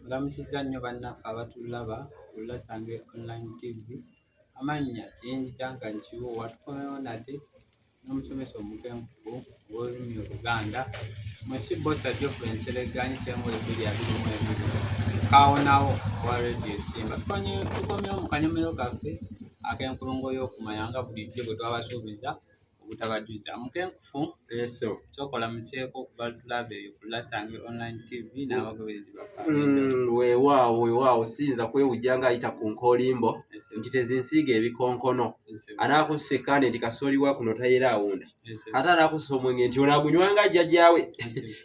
Mulamusizza nnyo bannaffe abatulaba ku Lulasange Online TV. Amannya Kiyinjja nga Nkiwuuwa. Tukomewo nate n'omusomesa omukenkufu w'olulimi Oluganda. Mwesi Bosa Geoffrey Nseregganyi Ssengule 2022 kaawonawo wa Radio Simba. Tukomyewo mu kanyomero kaffe ak'enkulungo y'okumanya nga bulijjo bwe twabasuubiza obutabajuza. Mukenkufu sokola museeko okuba tulabe eyo ku Lulasange Online TV n'abagoberezi baffe. Weewaawo siyinza kwewujja nga ayita ku nkoolimbo nti tezinsiiga ebikonkono. Anaakusse nti kasooliwa kuno tayera awunda. Ate anaakussa omwenge nti onaagunywanga jjajjaawe.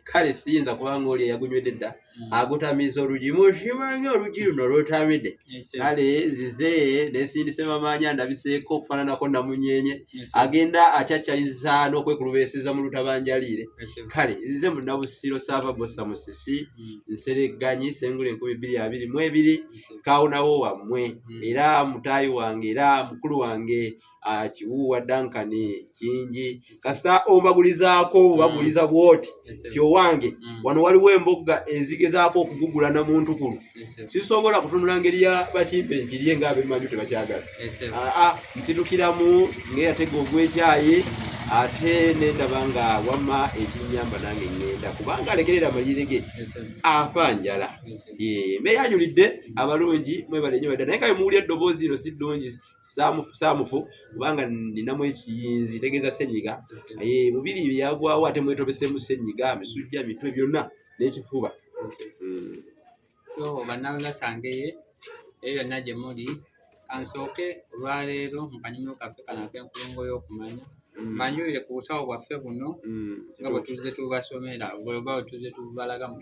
Kale siyinza kubanga oli eyagunywedde dda agutamiza olugi. Mukimanyi olugi luno lwotamidde. Kale nzize neesindise Mamanya ndabiseeko okufaananako Namunyenye. Agenda acacaliza n'okwekulubeeseza mu lutabanjaliire. Kale nzize Munnabusiro Saava Bosa Musisi Nseregganyi Ssengule 2022 kaawonawo wammwe era mutaayi wange era mukulu wange Kiwuuwa Duncan Kingi kasita ombagulizaako bubaguliza bwoti kyowange wano waliwo embogga ezigezaako okugugula na muntu kulu sisobola kutunula ngeri ya bakimpe nkirye ng'abemanju tebakyagala nsitukiramu ng'eyatega ogw'ekyayi ate nendaba nga wamma ekinyamba nange ngenda kubanga alekerera amalire ge afa njala mbeyanjulidde abalungi mwebale nnyo badda naye nga muwulira eddoboozi lino si ddungi saamufu kubanga ninamu ekiyinzi tegeeza ssenyiga mubiri byagwawo ate mwetobesemu ssenyiga misujja mitwe byonna n'ekifuba. So bannalulasange eyo byonna gye muli kansooke olwaleero mu kanyomero kaffe kano ak'enkulungo y'okumanya mbanjulire ku busawo bwaffe buno nga bwe tuzze tubasomera oba bwe tuzze tubalaga mu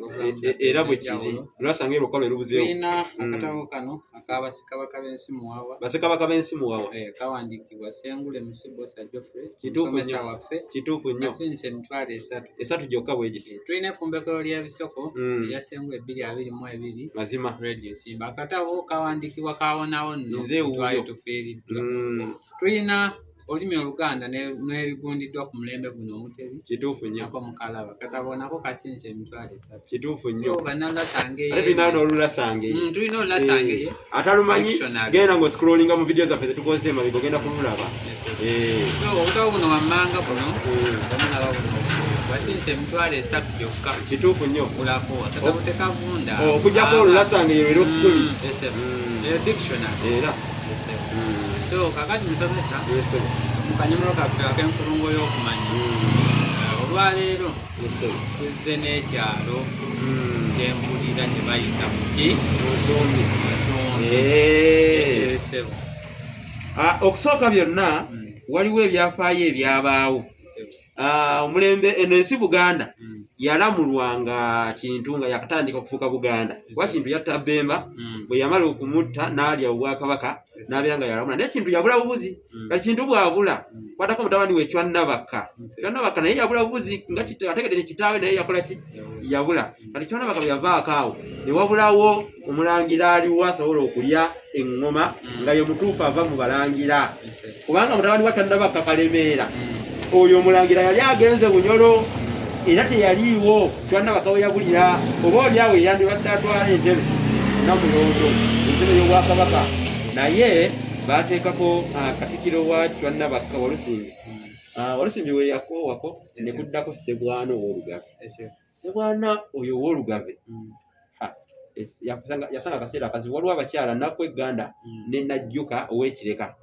era bwe kiri Lulasange lukalu erubuzeewo tulina akatabo kano ak'abasekabaka b'ensi muwawa basekabaka b'ensi muwawa kawandiikibwa Ssengule Bosa Geoffrey omusomesa waffe kituufu nnyo asinze emitwalo 3 gyokka bwe giti tulina effumbekero ly'ebisoko erya Ssengule 2022 mazima Radio Simba. Akatabo kawandiikibwa kaawonawo nno twali tufiiriddwa. Tulina olulimi Oluganda n'ebigundiddwa ku mulembe guno Omutebi kituufu nnyo nako mukalaba katabo nako kasinze emitwalo 3 kituufu nnyo so bannalulasange ate tulina n'olulasange tulina olulasange atalumanyi genda ng'oscrollinga mu vidiyo zaffe zetukozesa emabega ogenda kululaba so obutabo buno wammanga buno omulaba buno basinze emitwalo 3 gyokka kituufu nnyo kulako akatabo tekavunda okujjako olulasange era okukuli dictionary era so kakati musomesa mu kanyomero kaffe ak'enkulungo y'okumanya olwaleero tuzze n'ekyalo ky'empulira kye bayita muki okusooka byonna waliwo ebyafaayo ebyabaawo omulembe eno ensi Buganda yalamulwanga Kintu nga yakatandika okufuuka Buganda kuba Kintu yatta Bemba bwe yamala okumutta n'alya obwakabaka n'abeera nga yalamula naye Kintu yabula bubuzi kati Kintu bw'abula kwatako mutabani we Chwannabaka naye yabula bubuzi nga ategedde ne kitaawe naye yakola ki yabula kati Chwannabaka bwe yavaako awo ne wabulawo omulangira aliwo asobola okulya eŋŋoma nga ye mutuufu ava mu balangira kubanga mutabani wa Chwannabaka Kalemeera oyo omulangira yali agenze Bunyolo era teyaliiwo Chwannabaka we yabulira oba oli awo yandibadde atwala entebe namulondo entebe y'obwakabaka naye baateekako Katikkiro wa Chwannabaka Walusimbi we yakoowako ne kuddako Ssebwana ow'Olugave Ssebwana oyo ow'Olugave yasanga akaseera akazibu waliwo abakyala Nakwegganda ne Najjuka ow'Ekireka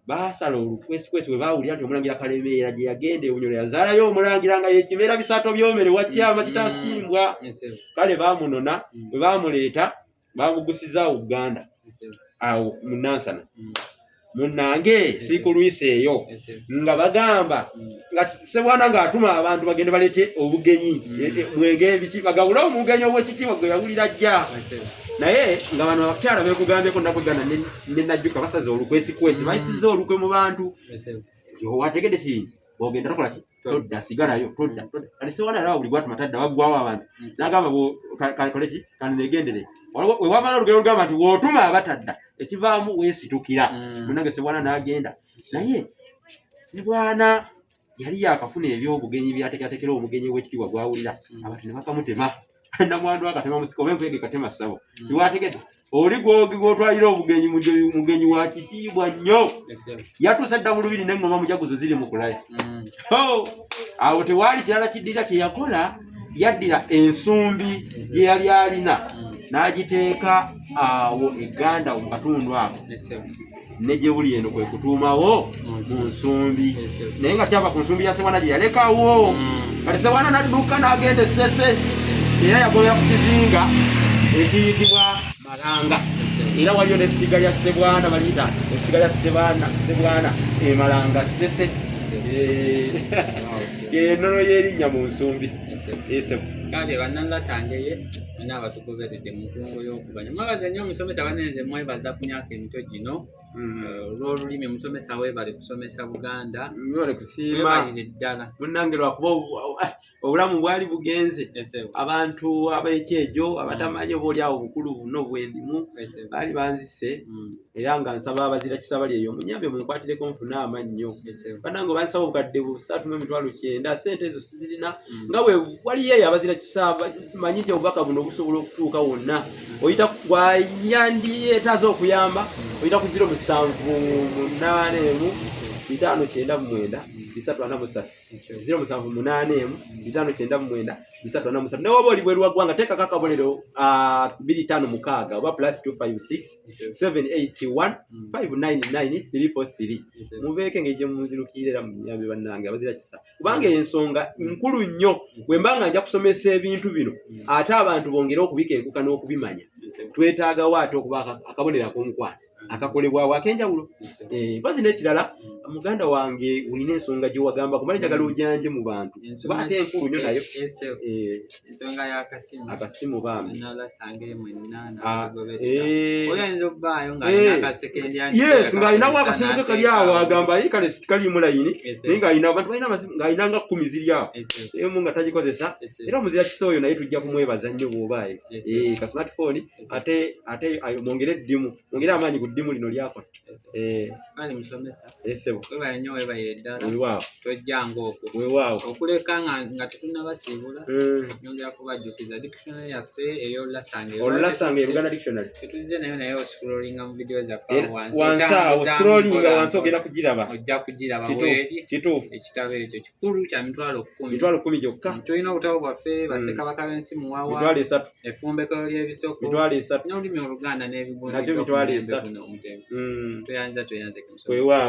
baasala olukwesikwesi bwe baawulira nti omulangira Kalemeera gye yagenda e Bunyolo yazaalayo omulangira nga yekibeera bisaato byomere wakyama kitasimbwa kale baamunona bwe baamuleeta baamugusiza Uganda awo mu Nansana munnange si ku Lwisa eyo nga bagamba nga Ssebwana ng'atuma abantu bagende baleete obugenyi mwenge ebiki bagabula omugenyi obw'ekitiibwa gwe yawulira ajja naye nga bano abakyala beekugambyeko Nakwegganda ne Najjuka basaze olukwesikwesi bayisizza olukwe mu bantu wategedde kintu ogenda tokola ki todda sigalayo todda kati Ssebwana era buli gwatuma tadda waggwawo abantu n'agamba kale ki kandi negendere we wava n'olugero olugamba nti wootuma abatadda ekivaamu weesitukira munange Ssebwana n'agenda naye Ssebwana yali yakafuna ebyobugenyi byateekateekera omugenyi w'ekitiibwa gwawulira abantu ne bakamutema namwandu akatema musiko bempege katema sabo tiwategeta oli gwotwalira obugenyi mugenyi wa kitiibwa nnyo yatusadda mu lubiri n'engoma mujaguzo ziri mu kulaya awo tewali kirala kiddira kye yakola yaddira ensumbi gye yali alina n'agiteeka awo eganda mu katundu ako ne gye buli eno kwe kutuumawo mu nsumbi naye nga kyava ku nsumbi ya Ssebaana gye yalekawo kati Ssebaana n'adduka n'agenda Essese era yagolera ku kizinga ekiyitibwa Malanga era waliyo n'essiga lya Ssebwana baliyita essiga lya Ssebwana Malanga Ssese ennono y'erinnya mu nsumbi kale bannanlasangeye n'abatukuzetedde mu nkulungo y'okubanya mwabaza nnyo omusomesa banenze mwebaza ku myaka emito gino olw'olulimi omusomesa weebale kusomesa Buganda webale kusiima ddala munnange lwakuba obulamu bwali bugenze abantu ab'ekyejo abatamanyi oba oli awo obukulu buno bwendimu baali banzise era nga nsaba abazira kisabali eyo munyambe munkwatireko nfune amannyo bannange bansaba obukadde 3,900 sente ezo sizirina nga bwe waliyo eyo abazira kisaba manyi nti obubaka buno busobola okutuuka wonna oyita gwayandiyetaaze okuyamba oyita ku 078 599 078 naye oba oli bweru wa ggwanga teekako akabonero 256 oba +256 781 599 343 mubeeke ngeri gye munzirukirira era munyambe bannange abazira kisa kubanga ensonga nkulu nnyo bwe mba nga nja kusomesa ebintu bino ate abantu bongere okubikenkuka n'okubimanya twetaagawo ate okuba akabonero ak'omukwano akakolebwawo ak'enjawulo mpazi n'ekirala muganda wange ulina ensonga gye wagamba kumala njagala ojanje mu bantu kuba ate enkulu nnyo nayo ensonga y'akasimu akasimu bambi yes ng'alinawo akasimu ke kali awo agamba ye kale kalimu layini naye ng'alina abantu balina amasimu ng'alina nga 10 ziri awo emu nga tagikozesa era omuzira kisa oyo naye tujja kumwebaza nnyo bw'obaayo ka smartphone ate mwongere eddimu mwongere amaanyi ku ddimu lino lyakola kale musomesa esebo webaye nnyo webaye ddala weewaawo tojjanga okwo weewaawo okuleka nga tetunnabasiibula nyongera kubajjukiza dictionary yaffe ey'Olulasanga Buganda Dictionary tetuzze naye oscrollinga mu video zaffe wansi awo scrollinga wansi ogenda kugiraba ojja kugiraba weeri kituufu ekitabo ekyo kikulu kya mitwalo 10 gyokka tulina obutabo bwaffe Bassekabaka b'ensi muwawa mitwalo 3 effumbekero ly'ebisoko mitwalo 3 n'olulimi Oluganda n'ebigundiro nakyo mitwalo 3 tuyanza weewaawo